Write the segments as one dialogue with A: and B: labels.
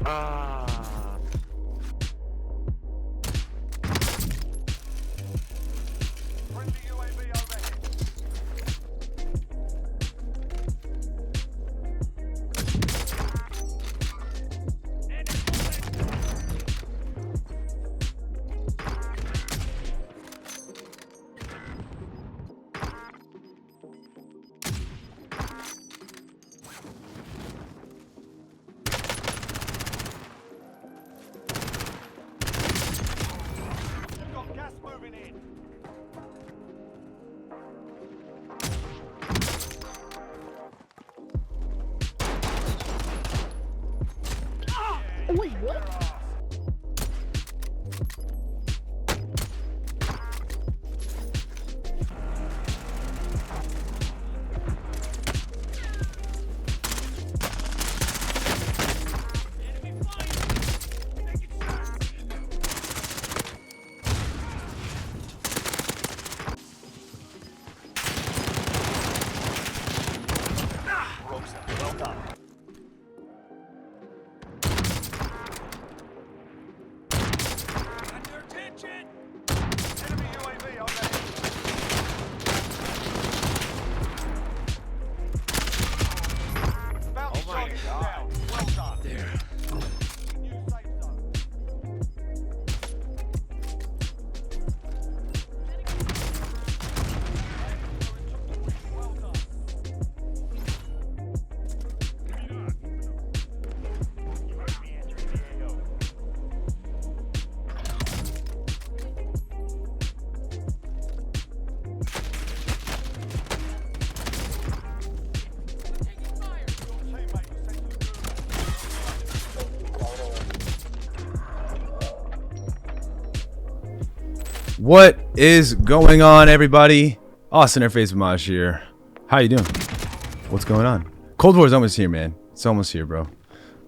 A: Ah.
B: Friendly UAV overhead. Got gas moving in.
C: Wait, what?
B: Well done. Under attention. Enemy UAV overhead. Bounty target is down. Well done. There. New safe zone. Well done.
D: What is going on, everybody? Awesome Interface Pamaj here. How you doing? What's going on? Cold War's almost here, man. It's almost here, bro.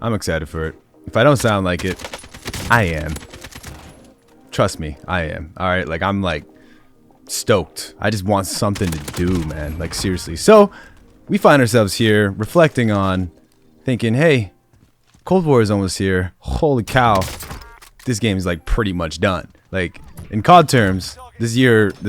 D: I'm excited for it. If I don't sound like it, I am. Trust me, I am. Alright, like, I'm, like, stoked. I just want something to do, man. Like, seriously. So, we find ourselves here, reflecting on, thinking, hey, Cold War is almost here. Holy cow. This game is, like, pretty much done. Like, in COD terms, this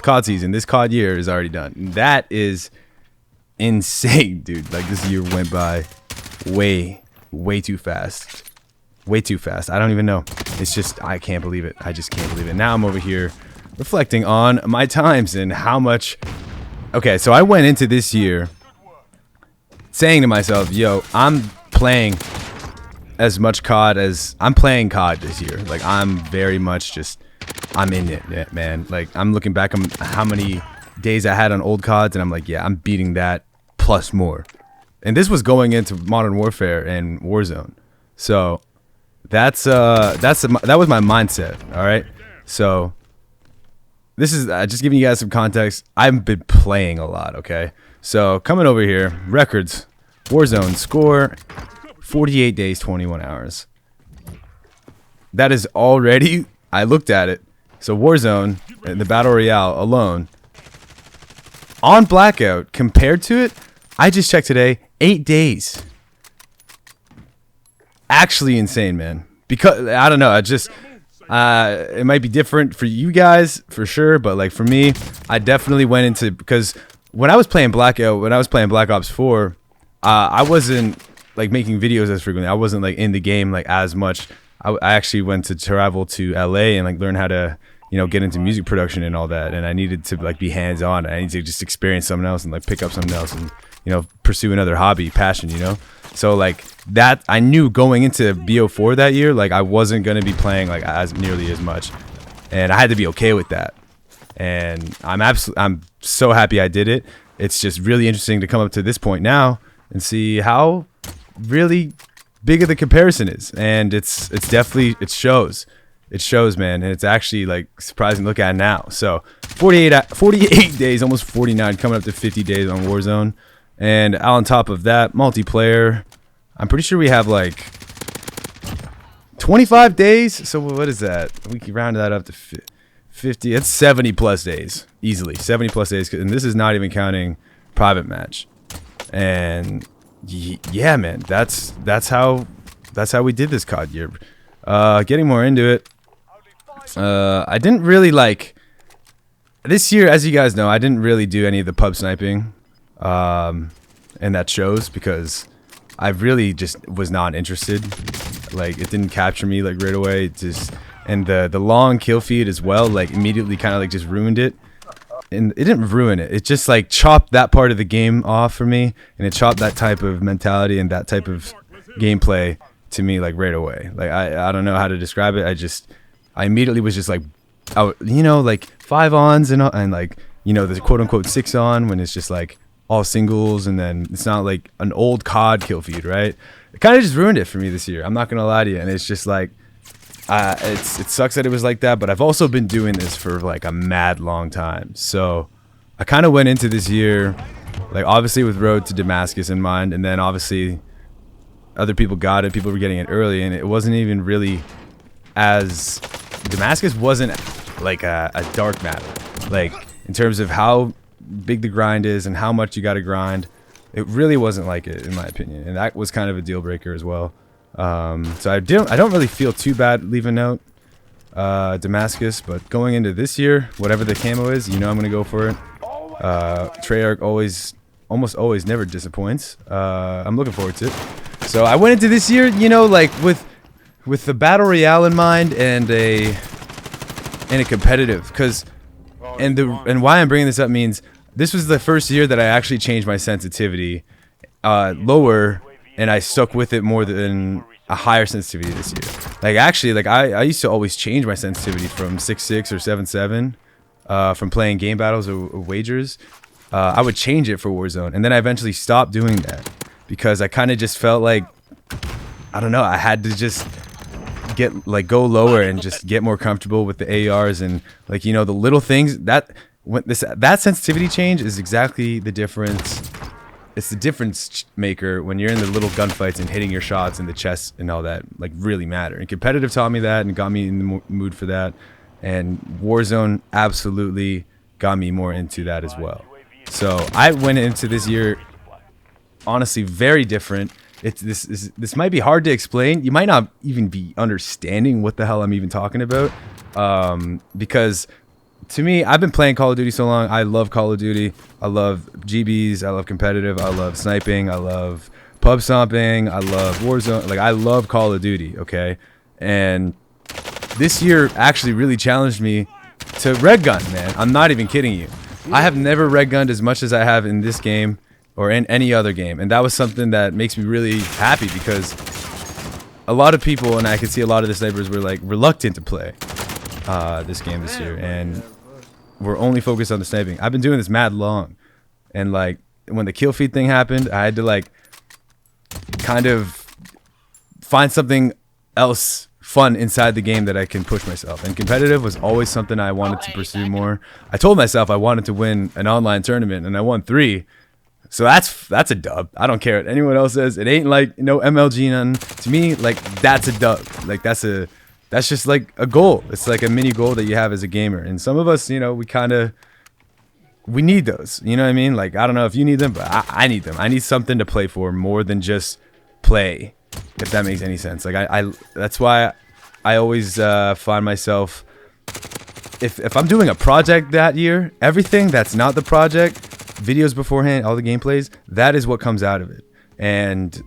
D: COD season, this COD year is already done. And that is insane, dude. Like, this year went by way too fast. Way too fast. I don't even know. It's just, I can't believe it. I just can't believe it. Now I'm over here reflecting on my times and how much... Okay, so I went into this year saying to myself, yo, I'm playing as much COD as... I'm playing COD this year. Like, I'm very much just... I'm in it, man. Like, I'm looking back on how many days I had on old CODs, and I'm like, yeah, I'm beating that plus more. And this was going into Modern Warfare and Warzone. So that was my mindset. All right. So this is just giving you guys some context. I've been playing a lot. Okay. So coming over here, records, Warzone score, 48 days, 21 hours. That is already. I looked at it. So Warzone and the Battle Royale alone on Blackout compared to it, I just checked today, 8 days. Actually insane, man. Because I don't know, it might be different for you guys for sure, but like for me, I definitely went into, because when I was playing Blackout, when I was playing Black Ops 4, I wasn't like making videos as frequently. I wasn't like in the game like as much. I actually went to travel to LA and like learn how to, you know, get into music production and all that. And I needed to like be hands on. I needed to just experience something else and like pick up something else and, you know, pursue another hobby, passion, you know? So like that, I knew going into BO4 that year, like I wasn't going to be playing like as nearly as much. And I had to be okay with that. And I'm so happy I did it. It's just really interesting to come up to this point now and see how really big of the comparison is. And it's definitely, it shows, man. And it's actually like surprising to look at now. So 48 days, almost 49, coming up to 50 days on Warzone. And on top of that, multiplayer, I'm pretty sure we have like 25 days. So what is that? We can round that up to 50. It's 70 plus days, easily 70 plus days. And this is not even counting private match. And yeah, man, that's how that's how we did this COD year. Getting more into it. I didn't really like this year, as you guys know, I didn't really do any of the pub sniping, and that shows because I really just was not interested. Like, it didn't capture me like right away. It just, and the long kill feed as well, like immediately kind of like just ruined it. And it didn't ruin it. It just like chopped that part of the game off for me, and it chopped that type of mentality and that type of gameplay to me like right away. Like I don't know how to describe it. I immediately was just like, you know, like 5 ons and like, you know, the quote unquote 6 on when it's just like all singles, and then it's not like an old COD kill feed, right? It kind of just ruined it for me this year. I'm not gonna lie to you, and it's just like, it sucks that it was like that, but I've also been doing this for like a mad long time. So I kind of went into this year, like obviously with Road to Damascus in mind, and then obviously other people got it. People were getting it early, and it wasn't even really as, Damascus wasn't like a dark matter. Like in terms of how big the grind is and how much you got to grind, it really wasn't like it in my opinion, and that was kind of a deal breaker as well. So I don't really feel too bad leaving out Damascus, but going into this year, whatever the camo is, you know I'm gonna go for it. Treyarch almost always never disappoints. I'm looking forward to it. So I went into this year, you know, like with the battle royale in mind and a competitive, and why I'm bringing this up means this was the first year that I actually changed my sensitivity lower, and I stuck with it more than a higher sensitivity this year. Like actually, like I used to always change my sensitivity from 6.6 or 7.7 from playing game battles or wagers. I would change it for Warzone, and then I eventually stopped doing that because I kind of just felt like, I don't know, I had to just go lower and just get more comfortable with the ARs, and like, you know, the little things that that sensitivity change is exactly the difference. It's the difference maker when you're in the little gunfights and hitting your shots in the chest and all that, like, really matter. And competitive taught me that and got me in the mood for that, and Warzone absolutely got me more into that as well. So I went into this year honestly very different. This might be hard to explain. You might not even be understanding what the hell I'm even talking about, because to me, I've been playing Call of Duty so long. I love Call of Duty. I love GBs. I love competitive. I love sniping. I love pub stomping. I love Warzone. Like, I love Call of Duty, okay? And this year actually really challenged me to red gun, man. I'm not even kidding you. I have never red gunned as much as I have in this game or in any other game. And that was something that makes me really happy, because a lot of people, and I could see a lot of the snipers, were like reluctant to play this game this year, and we're only focused on the sniping. I've been doing this mad long, and like when the kill feed thing happened, I had to like kind of find something else fun inside the game that I can push myself. And competitive was always something I wanted to pursue more. I told myself I wanted to win an online tournament, and I won 3. So that's a dub. I don't care what anyone else says. It ain't like, you know, MLG none. To me, like, that's a dub. Like, that's just like a goal. It's like a mini goal that you have as a gamer. And some of us, you know, we need those. You know what I mean? Like, I don't know if you need them, but I need them. I need something to play for more than just play, if that makes any sense. Like, that's why I always find myself, if I'm doing a project that year, everything that's not the project, videos beforehand, all the gameplays, that is what comes out of it. And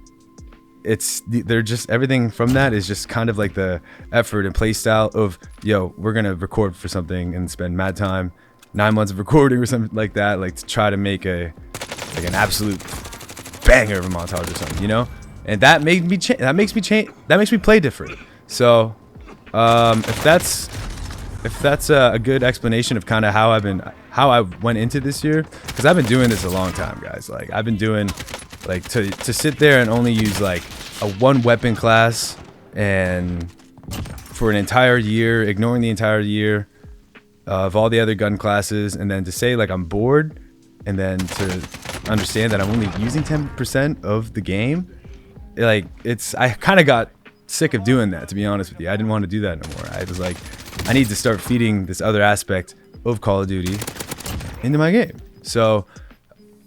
D: they're just, everything from that is just kind of like the effort and play style of, yo, we're gonna record for something and spend mad time, 9 months of recording or something like that, like to try to make an absolute banger of a montage or something, you know. And that makes me play different. So if that's a good explanation of kind of how I went into this year, because I've been doing this a long time, guys. Like, I've been doing, like, to sit there and only use like a 1 weapon class and for an entire year, ignoring the entire year of all the other gun classes, and then to say like I'm bored, and then to understand that I'm only using 10% of the game. Like, I kind of got sick of doing that, to be honest with you. I didn't want to do that no more. I was like, I need to start feeding this other aspect of Call of Duty into my game. So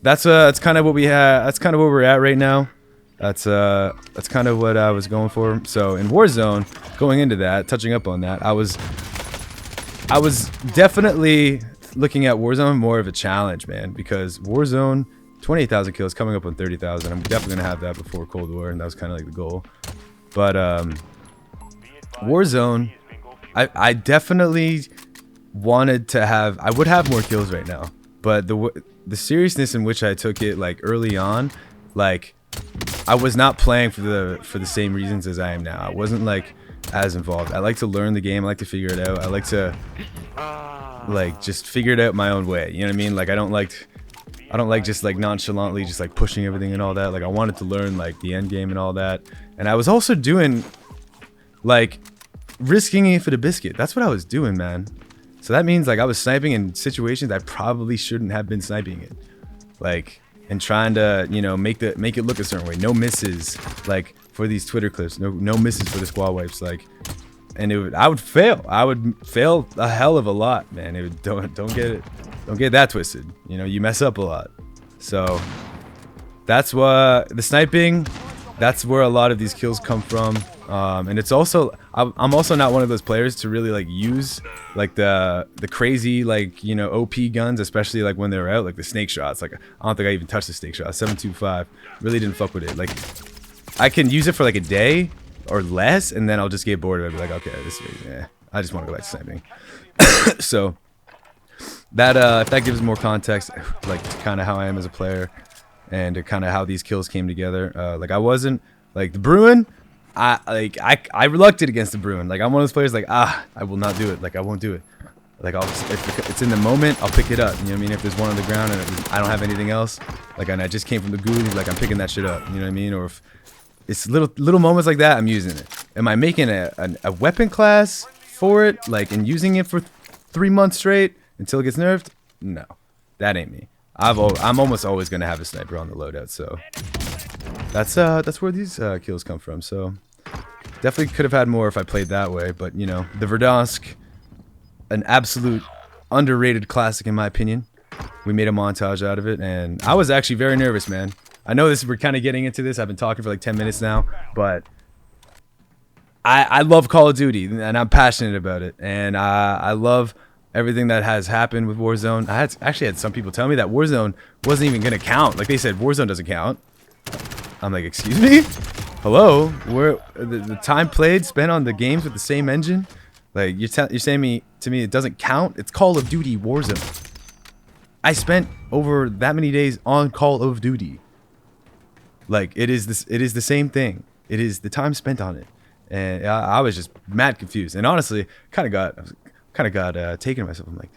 D: that's kind of what we have. That's kind of where we're at right now. That's kind of what I was going for. So in Warzone, going into that, touching up on that, I was definitely looking at Warzone more of a challenge, man, because Warzone 28,000 kills coming up on 30,000. I'm definitely gonna have that before Cold War, and that was kind of like the goal. But Warzone, I definitely wanted to have. I would have more kills right now, but the seriousness in which I took it, like early on, like I was not playing for the same reasons as I am now. I wasn't like as involved. I like to learn the game. I like to figure it out. I like to like just figure it out my own way. You know what I mean? Like I don't like just like nonchalantly just like pushing everything and all that. Like I wanted to learn like the end game and all that. And I was also doing like risking it for the biscuit. That's what I was doing, man. So that means like I was sniping in situations I probably shouldn't have been sniping it. Like and trying to, you know, make it look a certain way. No misses like for these Twitter clips. No misses for the squad wipes, like, and I would fail. I would fail a hell of a lot, man. Don't get that twisted. You know, you mess up a lot. So that's what the sniping. That's where a lot of these kills come from. And it's also I'm also not one of those players to really like use like the crazy like, you know, OP guns, especially like when they're out, like the snake shots. Like I don't think I even touched the snake shot. 725 really didn't fuck with it. Like I can use it for like a day or less, and then I'll just get bored of it. Be like, okay, this is, yeah, I just want to go back to sniping. So that if that gives more context, like kind of how I am as a player, and kind of how these kills came together. Like I wasn't like the Bruin. I relucted against the Bruin. Like I'm one of those players like I will not do it. Like I won't do it. Like if it's in the moment, I'll pick it up. You know what I mean? If there's one on the ground and I don't have anything else, like and I just came from the Goonies, like I'm picking that shit up. You know what I mean? Or if it's little moments like that, I'm using it. Am I making a weapon class for it, like, and using it for 3 months straight until it gets nerfed? No, that ain't me. I'm almost always gonna have a sniper on the loadout, so that's where these kills come from. So definitely could have had more if I played that way, but you know, the Verdansk, an absolute underrated classic in my opinion. We made a montage out of it, and I was actually very nervous, man. I know we're kind of getting into this. I've been talking for like 10 minutes now, but I love Call of Duty, and I'm passionate about it. And I love everything that has happened with Warzone. I actually had some people tell me that Warzone wasn't even going to count. Like they said, Warzone doesn't count. I'm like, excuse me? Hello? Where the time played, spent on the games with the same engine? Like you're saying to me it doesn't count? It's Call of Duty Warzone. I spent over that many days on Call of Duty. Like it is the same thing. It is the time spent on it, and I was just mad confused. And honestly, kind of got taken to myself. I'm like,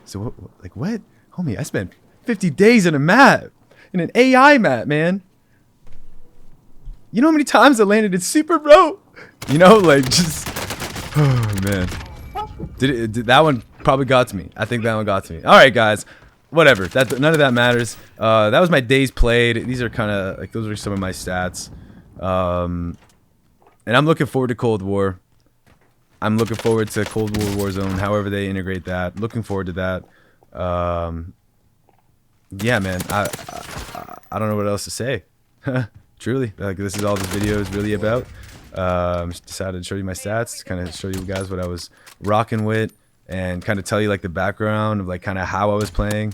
D: so what, homie? I spent 50 days in a map, in an AI map, man. You know how many times I landed in super, bro? You know, like just, oh man. That one probably got to me. I think that one got to me. All right, guys. Whatever. None of that matters. That was my days played. These are kind of like, those are some of my stats. And I'm looking forward to Cold War. I'm looking forward to Cold War Warzone, however they integrate that. Looking forward to that. Yeah, man. I don't know what else to say. Truly, like this is all this video is really about. Just decided to show you my stats, kind of show you guys what I was rocking with, and kind of tell you like the background of like kind of how I was playing,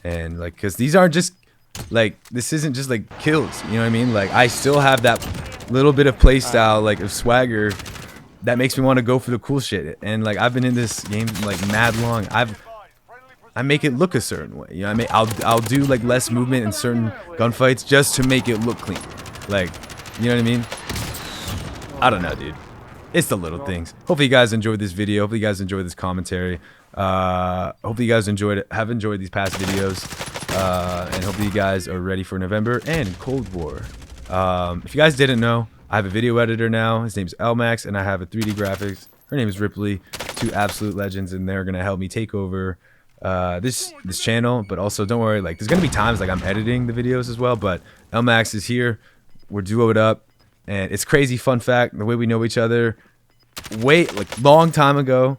D: and like because these aren't just like, this isn't just like kills, you know what I mean? Like I still have that little bit of play style, like of swagger that makes me want to go for the cool shit. And like I've been in this game like mad long. I make it look a certain way, you know what I mean? I'll do like less movement in certain gunfights just to make it look clean, like, you know what I mean? I don't know, dude. It's the little things. Hopefully you guys enjoyed this video. Hopefully you guys enjoyed this commentary. Hopefully you guys have enjoyed these past videos. And hopefully you guys are ready for November and Cold War. If you guys didn't know, I have a video editor now. His name's Elmax, and I have a 3D graphics. Her name is Ripley. Two absolute legends, and they're gonna help me take over this channel. But also, don't worry, like there's gonna be times like I'm editing the videos as well. But Elmax is here. We're duoed up. And it's crazy fun fact, the way we know each other, long time ago,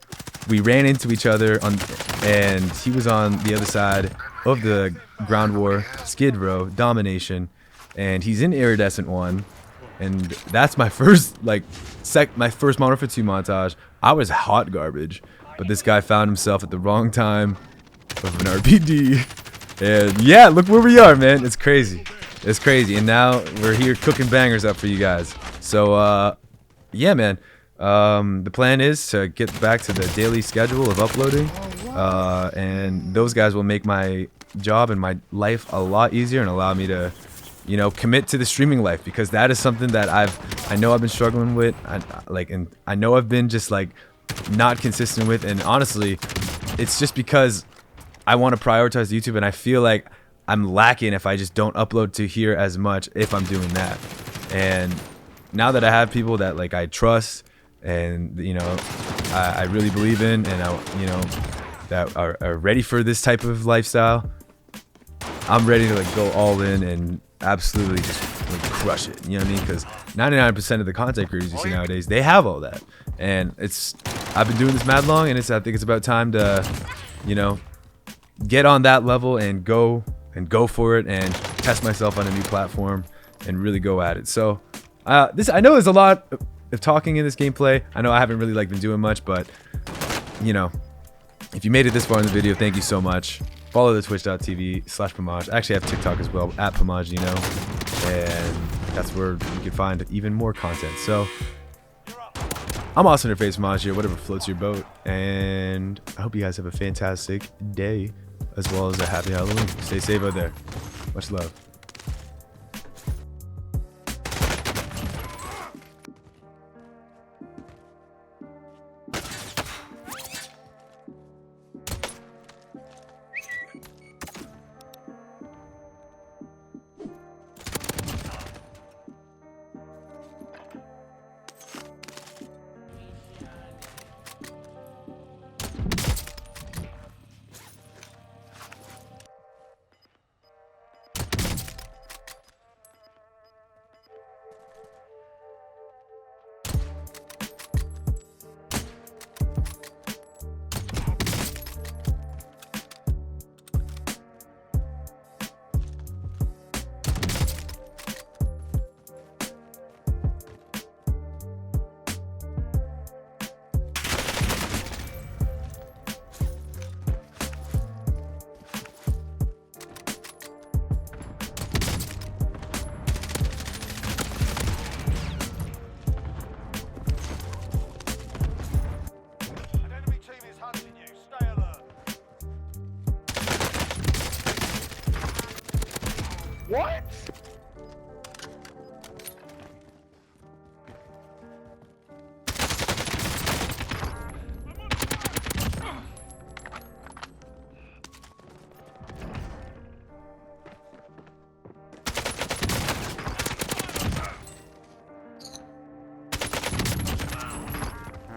D: we ran into each other and he was on the other side of the ground war, Skid Row, domination, and he's in Iridescent 1, and that's my first my first Modern Warfare 2 montage. I was hot garbage, but this guy found himself at the wrong time of an RPD, and yeah, look where we are, man. It's crazy. It's crazy, and now we're here cooking bangers up for you guys. So yeah, man. The plan is to get back to the daily schedule of uploading, and those guys will make my job and my life a lot easier and allow me to, you know, commit to the streaming life, because that is something that I know I've been struggling with, and I know I've been just like not consistent with, and honestly, it's just because I want to prioritize YouTube, and I feel like I'm lacking if I just don't upload to here as much if I'm doing that. And now that I have people that like I trust and, you know, I really believe in, and you know, that are ready for this type of lifestyle, I'm ready to like go all in and absolutely just like crush it. You know what I mean? Because 99% of the content creators you see nowadays, they have all that, and I've been doing this mad long, and I think it's about time to, you know, get on that level and go for it and test myself on a new platform and really go at it. So I know there's a lot of talking in this gameplay. I know I haven't really like been doing much, but you know, if you made it this far in the video, thank you so much. Follow the twitch.tv/Pamaj. I actually have TikTok as well, at Pamaj, you know, and that's where you can find even more content. So I'm Austin Interface Pamaj here, whatever floats your boat, and I hope you guys have a fantastic day as well as a happy Halloween. Stay safe out there. Much love.
B: An enemy team is hunting you. Stay alert. What?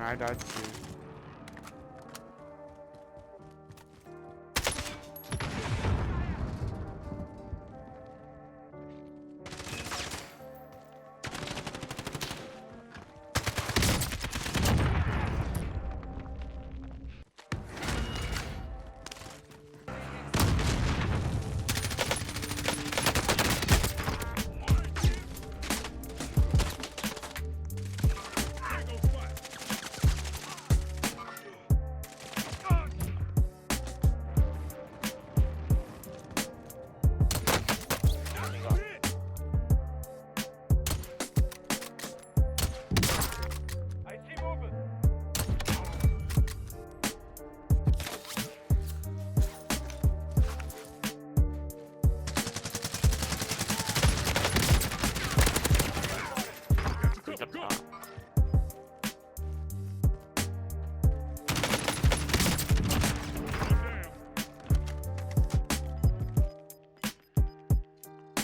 A: I died too.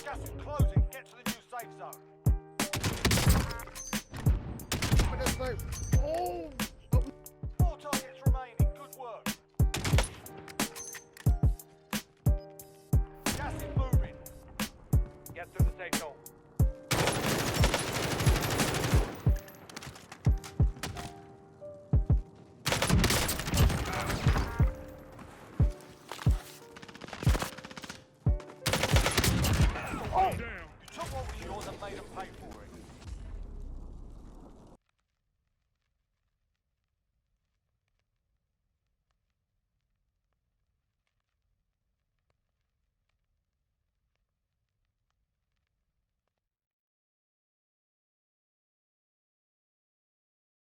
B: Gas is closing. Get to the new safe zone. Four targets remaining. Good work. Gas is moving. Get to the safe zone. You took Yours have made them pay for it.